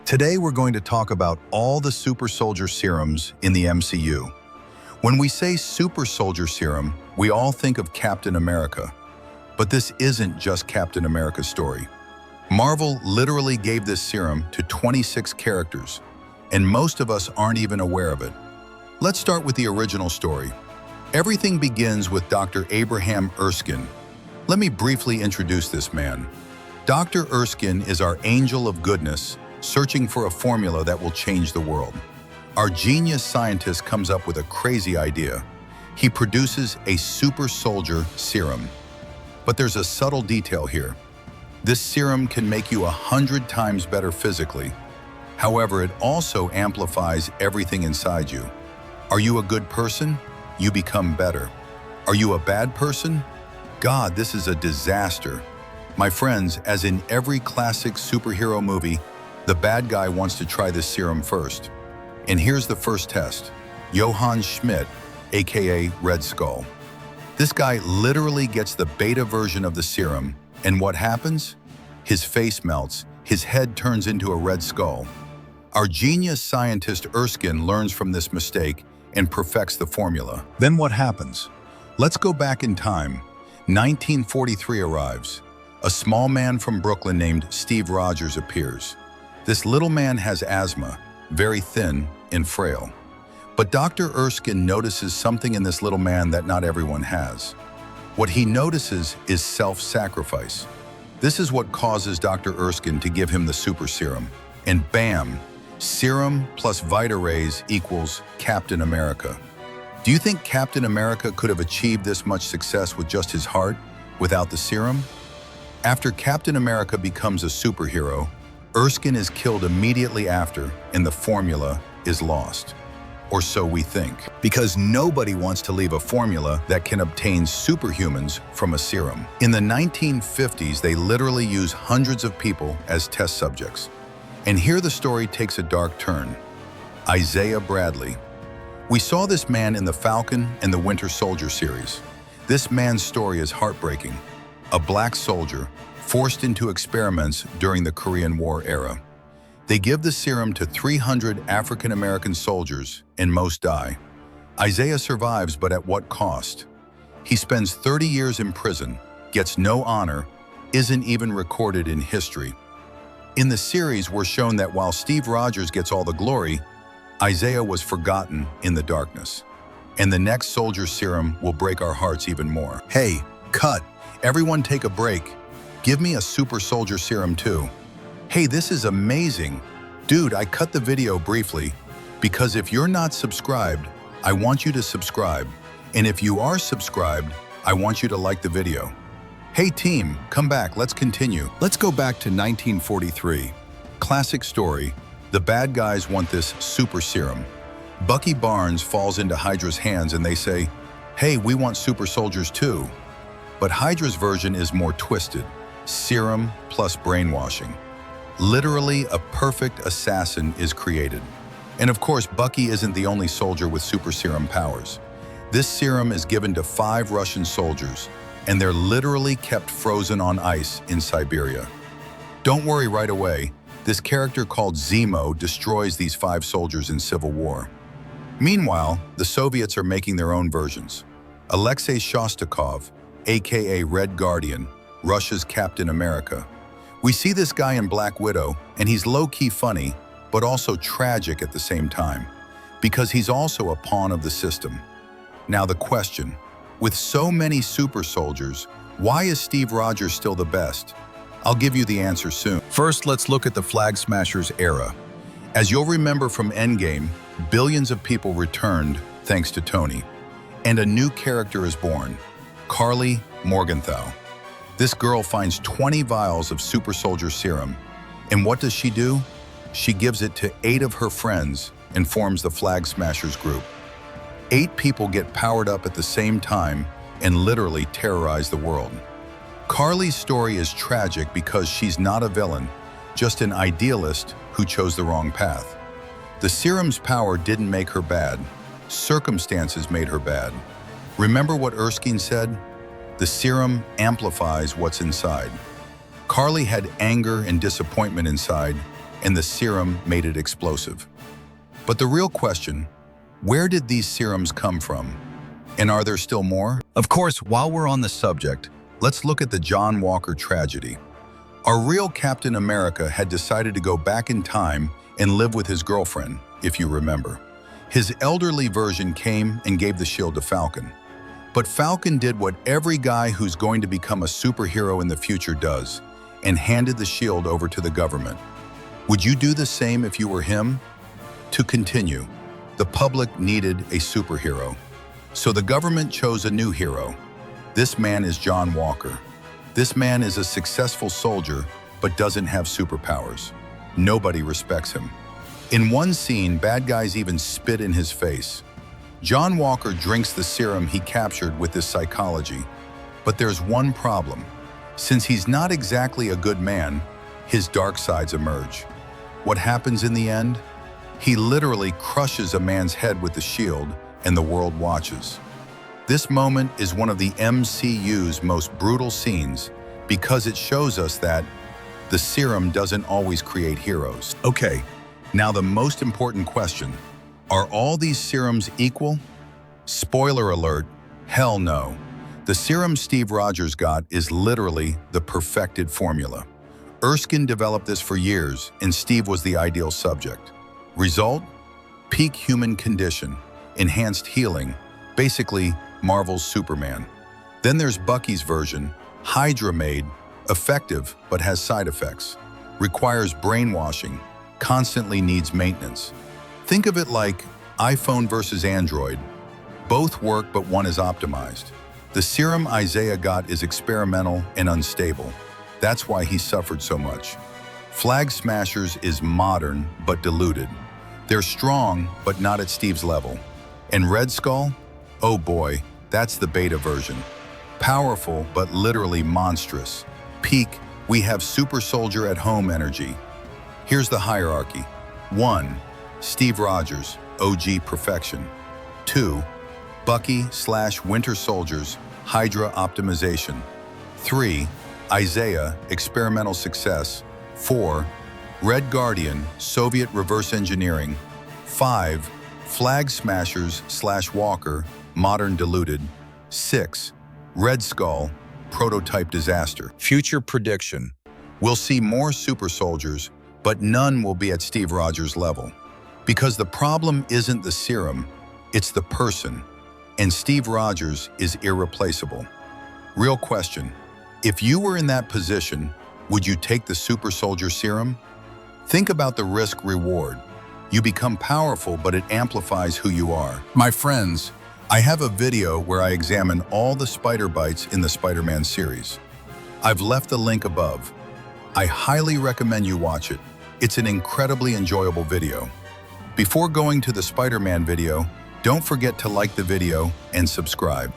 Today we're going to talk about all the Super Soldier Serums in the MCU. When we say Super Soldier Serum, we all think of Captain America. But this isn't just Captain America's story. Marvel literally gave this serum to 26 characters, and most of us aren't even aware of it. Let's start with the original story. Everything begins with Dr. Abraham Erskine. Let me briefly introduce this man. Dr. Erskine is our angel of goodness, searching for a formula that will change the world. Our genius scientist comes up with a crazy idea. He produces a Super Soldier Serum. But there's a subtle detail here. This serum can make you 100 times better physically. However, it also amplifies everything inside you. Are you a good person? You become better. Are you a bad person? God, this is a disaster. My friends, as in every classic superhero movie, the bad guy wants to try this serum first. And here's the first test. Johann Schmidt, aka Red Skull. This guy literally gets the beta version of the serum, and what happens? His face melts, his head turns into a red skull. Our genius scientist Erskine learns from this mistake and perfects the formula. Then what happens? Let's go back in time. 1943 arrives. A small man from Brooklyn named Steve Rogers appears. This little man has asthma, very thin and frail. But Dr. Erskine notices something in this little man that not everyone has. What he notices is self-sacrifice. This is what causes Dr. Erskine to give him the super serum. And bam, serum plus Vita rays equals Captain America. Do you think Captain America could have achieved this much success with just his heart, without the serum? After Captain America becomes a superhero, Erskine is killed immediately after, and the formula is lost. Or so we think. Because nobody wants to leave a formula that can obtain superhumans from a serum. In the 1950s, they literally use hundreds of people as test subjects. And here the story takes a dark turn. Isaiah Bradley. We saw this man in the Falcon and the Winter Soldier series. This man's story is heartbreaking. A black soldier forced into experiments during the Korean War era. They give the serum to 300 African-American soldiers, and most die. Isaiah survives, but at what cost? He spends 30 years in prison, gets no honor, isn't even recorded in history. In the series, we're shown that while Steve Rogers gets all the glory, Isaiah was forgotten in the darkness. And the next Soldier Serum will break our hearts even more. Hey, cut! Everyone take a break. Give me a Super Soldier Serum too. Hey, this is amazing. Dude, I cut the video briefly because if you're not subscribed, I want you to subscribe. And if you are subscribed, I want you to like the video. Hey team, come back, let's continue. Let's go back to 1943. Classic story. The bad guys want this super serum. Bucky Barnes falls into HYDRA's hands and they say, hey, we want super soldiers too. But HYDRA's version is more twisted. Serum plus brainwashing. Literally, a perfect assassin is created. And of course, Bucky isn't the only soldier with super serum powers. This serum is given to 5 Russian soldiers, and they're literally kept frozen on ice in Siberia. Don't worry right away, this character called Zemo destroys these 5 soldiers in Civil War. Meanwhile, the Soviets are making their own versions. Alexei Shostakov, aka Red Guardian, Russia's Captain America. We see this guy in Black Widow, and he's low-key funny, but also tragic at the same time, because he's also a pawn of the system. Now the question, with so many super soldiers, why is Steve Rogers still the best? I'll give you the answer soon. First, let's look at the Flag Smashers era. As you'll remember from Endgame, billions of people returned thanks to Tony, and a new character is born, Karli Morgenthau. This girl finds 20 vials of Super Soldier Serum, and what does she do? She gives it to 8 of her friends and forms the Flag Smashers group. 8 people get powered up at the same time and literally terrorize the world. Karli's story is tragic because she's not a villain, just an idealist who chose the wrong path. The serum's power didn't make her bad. Circumstances made her bad. Remember what Erskine said? The serum amplifies what's inside. Karli had anger and disappointment inside, and the serum made it explosive. But the real question, where did these serums come from? And are there still more? Of course, while we're on the subject, let's look at the John Walker tragedy. Our real Captain America had decided to go back in time and live with his girlfriend, if you remember. His elderly version came and gave the shield to Falcon. But Falcon did what every guy who's going to become a superhero in the future does, and handed the shield over to the government. Would you do the same if you were him? To continue, the public needed a superhero. So the government chose a new hero. This man is John Walker. This man is a successful soldier, but doesn't have superpowers. Nobody respects him. In one scene, bad guys even spit in his face. John Walker drinks the serum he captured with his psychology. But there's one problem. Since he's not exactly a good man, his dark sides emerge. What happens in the end? He literally crushes a man's head with the shield, and the world watches. This moment is one of the MCU's most brutal scenes because it shows us that the serum doesn't always create heroes. Okay, now the most important question. Are all these serums equal? Spoiler alert, hell no. The serum Steve Rogers got is literally the perfected formula. Erskine developed this for years, and Steve was the ideal subject. Result? Peak human condition, enhanced healing, basically Marvel's Superman. Then there's Bucky's version, HYDRA made, effective but has side effects, requires brainwashing, constantly needs maintenance. Think of it like iPhone versus Android. Both work, but one is optimized. The serum Isaiah got is experimental and unstable. That's why he suffered so much. Flag Smashers is modern but diluted. They're strong, but not at Steve's level. And Red Skull? Oh boy, that's the beta version. Powerful, but literally monstrous. Peak, we have Super Soldier at home energy. Here's the hierarchy. 1. Steve Rogers, OG perfection. 2. Bucky/Winter Soldiers, HYDRA optimization. 3. Isaiah, experimental success. 4. Red Guardian, Soviet reverse engineering. 5. Flag Smashers/Walker, modern diluted. 6. Red Skull, prototype disaster. Future prediction. We'll see more super soldiers, but none will be at Steve Rogers' level. Because the problem isn't the serum, it's the person. And Steve Rogers is irreplaceable. Real question, if you were in that position, would you take the Super Soldier Serum? Think about the risk-reward. You become powerful, but it amplifies who you are. My friends, I have a video where I examine all the spider bites in the Spider-Man series. I've left the link above. I highly recommend you watch it. It's an incredibly enjoyable video. Before going to the Spider-Man video, don't forget to like the video and subscribe.